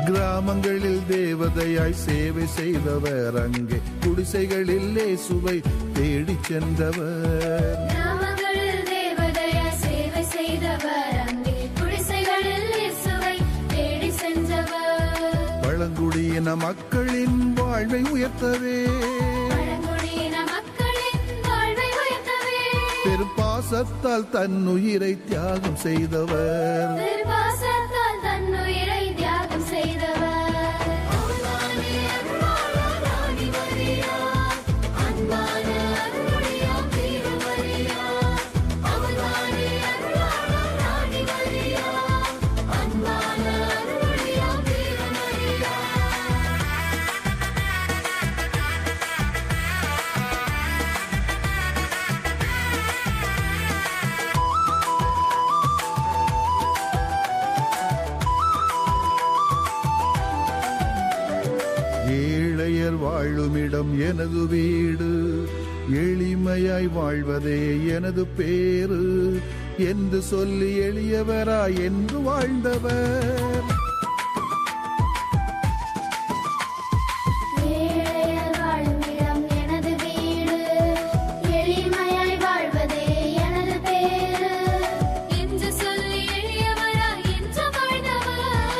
கிராமங்களில் தேவதையாய் சேவை செய்தவர், அங்கே குடிசைகளில் இயேசுவை தேடி சென்றவர். கிராமங்களில் தேவதையாய் சேவை செய்தவர், அங்கே குடிசைகளில் இயேசுவை தேடி சென்றவர். பழங்குடியின மக்களின் வாழ்வை உயர்த்தவே, பழங்குடியின மக்களின் வாழ்வை உயர்த்தவே, பெரும்பாசத்தால் தன்னுயிரை தியாகம் செய்தவர். திருப்பாசத்தால் தன்னுயிரை தியாகம் செய்தவர். அன்பான அருளாளி மரியா, அன்பான அருளியாம் திருமரியா, அன்பான அருளாளி மரியா, அன்பான அருளியாம் திருமரியா. ஏழையர் வாழுமிடம் எனது வீடு, எளிமையாய் வாழ்வதே எனது பேரு என்று சொல்லி எளியவராய் என்று வாழ்ந்தவர். ஏழையர் வாழுமிடம் எனது வீடு, எளிமையாய் வாழ்வதே எனது பேரு என்று சொல்லி எளியவராய் என்று வாழ்ந்தவர்.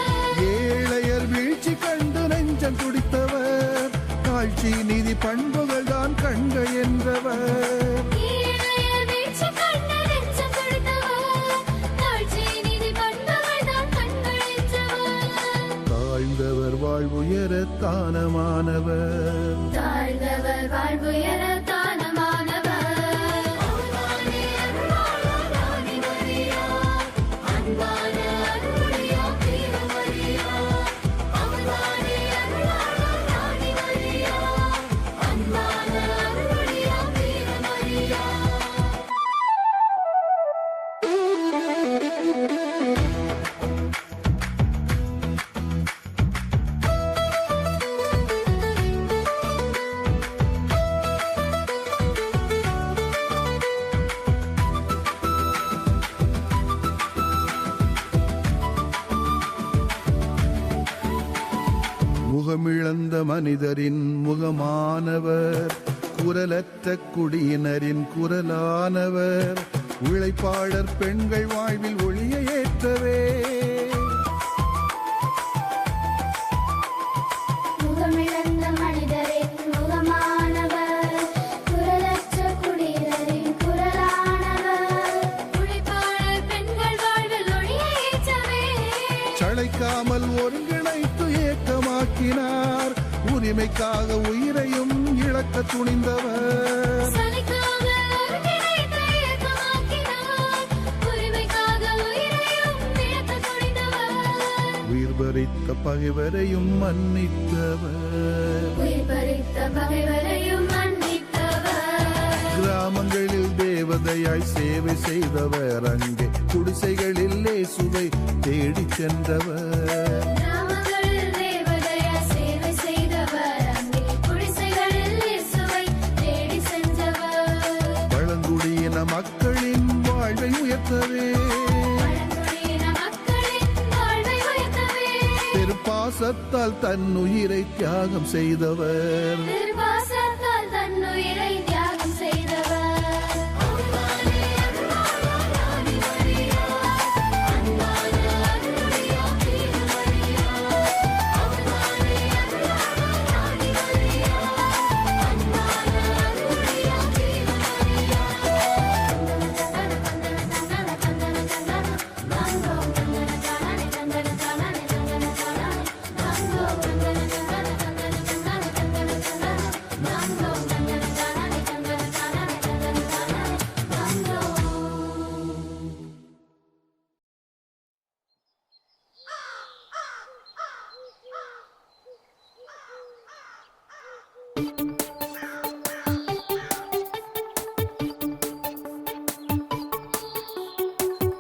ஏழையர் வீழ்ச்சி கண்டு நெஞ்சம் துடித்தவர், தாழ்ச்சி நீதி பண்புகள் தான் கண்கள் என்றவர். ஏழையர் வீழ்ச்சி கண்டு நெஞ்சம் துடித்தவர், தாழ்ச்சி நீதி பண்புகள் தான் கண்கள் என்றவர். தாழ்ந்தவர் வாழ்வுயர தானமானவர், தாழ்ந்தவர் வாழ்வுயர தானமானவர். அன்பான அருளாளி மரியா, அன்பான அருளியாம் திருமரியா, அன்பான அருளாளி மரியா, அன்பான அருளியாம் திருமரியா. முகமிழந்த மனிதரின் முகமானவர், குரலற்ற குடியினரின் குரலானவர், உழைப்பாளர் பெண்கள் வாழ்வில் ஒளியை ஏற்றவே. முகமிழந்த மனிதரின் முகமானவர், குரலற்ற குடியினரின் குரலானவர், உழைப்பாளர் பெண்கள் வாழ்வில் ஒளியை ஏற்றவே. சளைக்காமல் ஒருங்கிணைத்து ஏக்கமாக்கினார், உரிமைக்காக உயிரையும் இழக்க துணிந்தவர். சலிக்காமல் ஒருங்கிணைத்து ஏக்கமாக்கினார், உரிமைக்காக உயிரையும் இழக்கத் துணிந்தவர். உயிர் பறித்த பகைவரையும் மன்னித்தவர். உயிர் பறித்த பகைவரையும் மன்னித்தவர். கிராமங்களில் தேவதையாய் சேவை செய்தவர், அங்கே குடிசைகளில் இயேசுவை தேடி சென்றவர். கிராமங்களில் தேவதையாய் சேவை செய்தவர், அங்கே குடிசைகளில் இயேசுவை தேடி சென்றவர். பழங்குடியின மக்களின் வாழ்வை உயர்த்தவே, பழங்குடியின மக்களின் வாழ்வை உயர்த்தவே, பெரும்பாசத்தால் தன்னுயிரை தியாகம் செய்தவர். திருப்பாசத்தால் தன்னுயிரை தியாகம் செய்தவர். அன்பான அருளாளி மரியா, அன்பான அருளியாம் திருமரியா, அன்பான அருளாளி மரியா, அன்பான அருளியாம் திருமரியா. தந்தன தந்தன தந்தன தந்தன தந்தன தந்தன தந்தன தந்தன தந்தன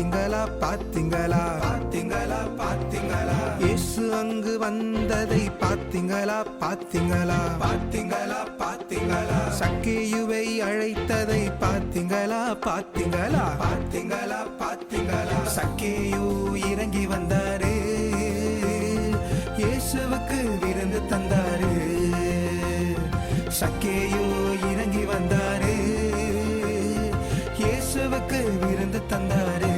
பாத்தீங்களா பாத்தீங்களா பாத்தீங்களா பாத்தீங்களா இயேசு அங்கு வந்ததை பாத்தீங்களா பாத்தீங்களா பாத்தீங்களா பாத்தீங்களா சக்கேயுவை அழைத்ததை பாத்தீங்களா பாத்தீங்களா பாத்தீங்களா பாத்தீங்களா சக்கேயு இறங்கி வந்தாரு இயேசுவுக்கு விருந்து தந்தாரு சக்கேயு இறங்கி வந்தாரு இயேசுவுக்கு விருந்து தந்தாரு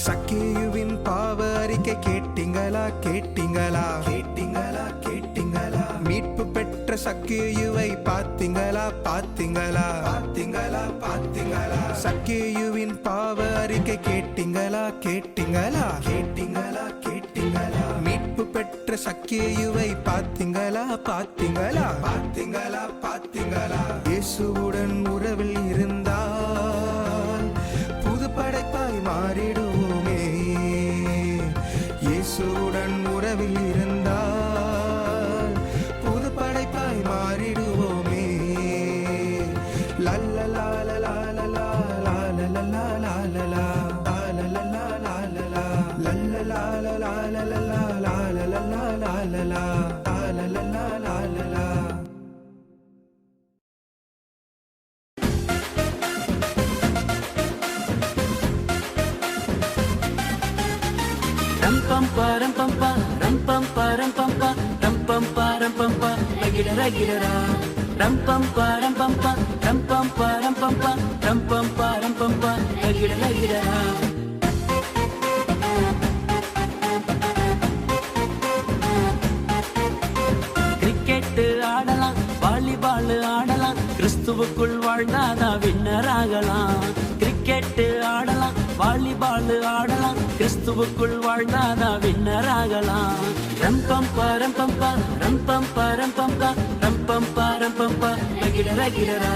சக்கேயுவின் பாவ அறிக்கை கேட்டீங்களா கேட்டீங்களா கேட்டீங்களா கேட்டீங்களா மீட்பு பெற்ற சக்கேயுவை பாத்தீங்களா பாத்தீங்களா பாத்தீங்களா பாத்தீங்களா சக்கேயுவின் பாவ அறிக்கை கேட்டீங்களா கேட்டீங்களா கேட்டீங்களா கேட்டீங்களா மீட்பு பெற்ற சக்கேயுவை பாத்தீங்களா பாத்தீங்களா பாத்தீங்களா பாத்தீங்களா இயேசுவுடன் உறவில் இருந்தால் புது படைப்பாய் மாறிடுவோமே இயேசுவுடன் உறவில் இருந்தால் புது படைப்பாய் மாறிடுவோமே லல்லலா லலா லலா லலலா லலலா லலலா லலலா லல்லலா லலா லலலா லலலா லலலா லலலா லலலா ரம் pam pa ram pam pa ram pam pa ram pam pa ram pam pa ram pam pa ragida ragida ra ram pam pa ram pam pa ram pam pa ram pam pa ram pam pa ram pam pa ragida ragida ra cricket ஆடலாம் volleyball ஆடலாம் கிறிஸ்துவுக்குள் வாழ்ந்தாதான் winner ஆகலாம் cricket ஆடலாம் volleyball ஆடலாம் கிறிஸ்துவுக்குள் வாழ்ந்தாதான் winner ஆகலாம் ரம் பம் பா ரம் பம் பா ரம் பம் பா ரம் பம் பா ரம் பம் பா ரம் பம் பா ரகிட ரகிடரா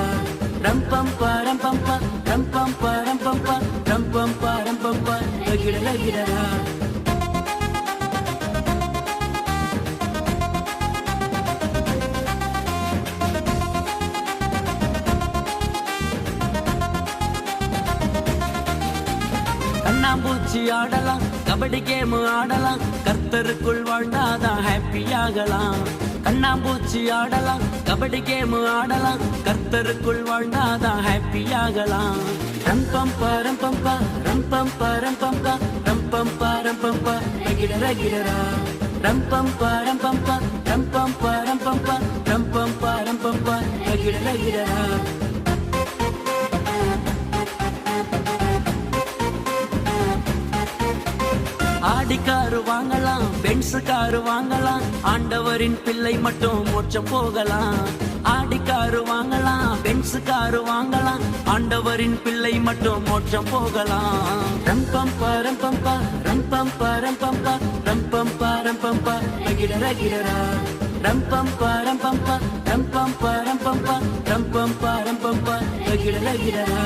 ரம் பம் பா ரம் பம் பா ரம் பம் பா ரம் பம் பா ரம் பம் பா ரம் பம் பா ரகிட ரகிடரா கண்ணாம்பூச்சி ஆடலாம் கபடி கேம் ஆடலாம் கர்த்தருக்குள் வாழ்ந்தாதான் ஹாப்பி ஆகலாம் கண்ணாம்பூச்சி ஆடலாம் கபடி கேம் ஆடலாம் கர்த்தருக்குள் வாழ்ந்தாதான் ஹாப்பி ஆகலாம் ரம் பம் பா ரம் பம் பா ரம் பம் பா ரம் பம் பா ரம் பம் பா ரம் பம் பா ரகிட ரகிடரா ரம் பம் பா ரம் பம் பா ரம் பம் பா ரம் பம் பா ரம் பம் பா ரம் பம் பா ரகிட ரகிடரா ஆடி காரு வாங்கலாம் பென்ஸ் காரு வாங்கலாம் ஆண்டவரின் பிள்ளை மட்டும் மோட்சம் போகலாம் ஆடி காரு வாங்கலாம் பென்ஸ் காரு வாங்கலாம் ஆண்டவரின் பிள்ளை மட்டும் மோட்சம் போகலாம் ரம் பம் பா ரம் பம் பா ரம் பம் பா ரம் பம் பா ரம் பம் பா ரம் பம் பா ரகிட ரகிடரா ரம் பம் பா ரம் பம் பா ரம் பம் பா ரம் பம் பா ரம் பம் பா ரம் பம் பா ரகிட ரகிடரா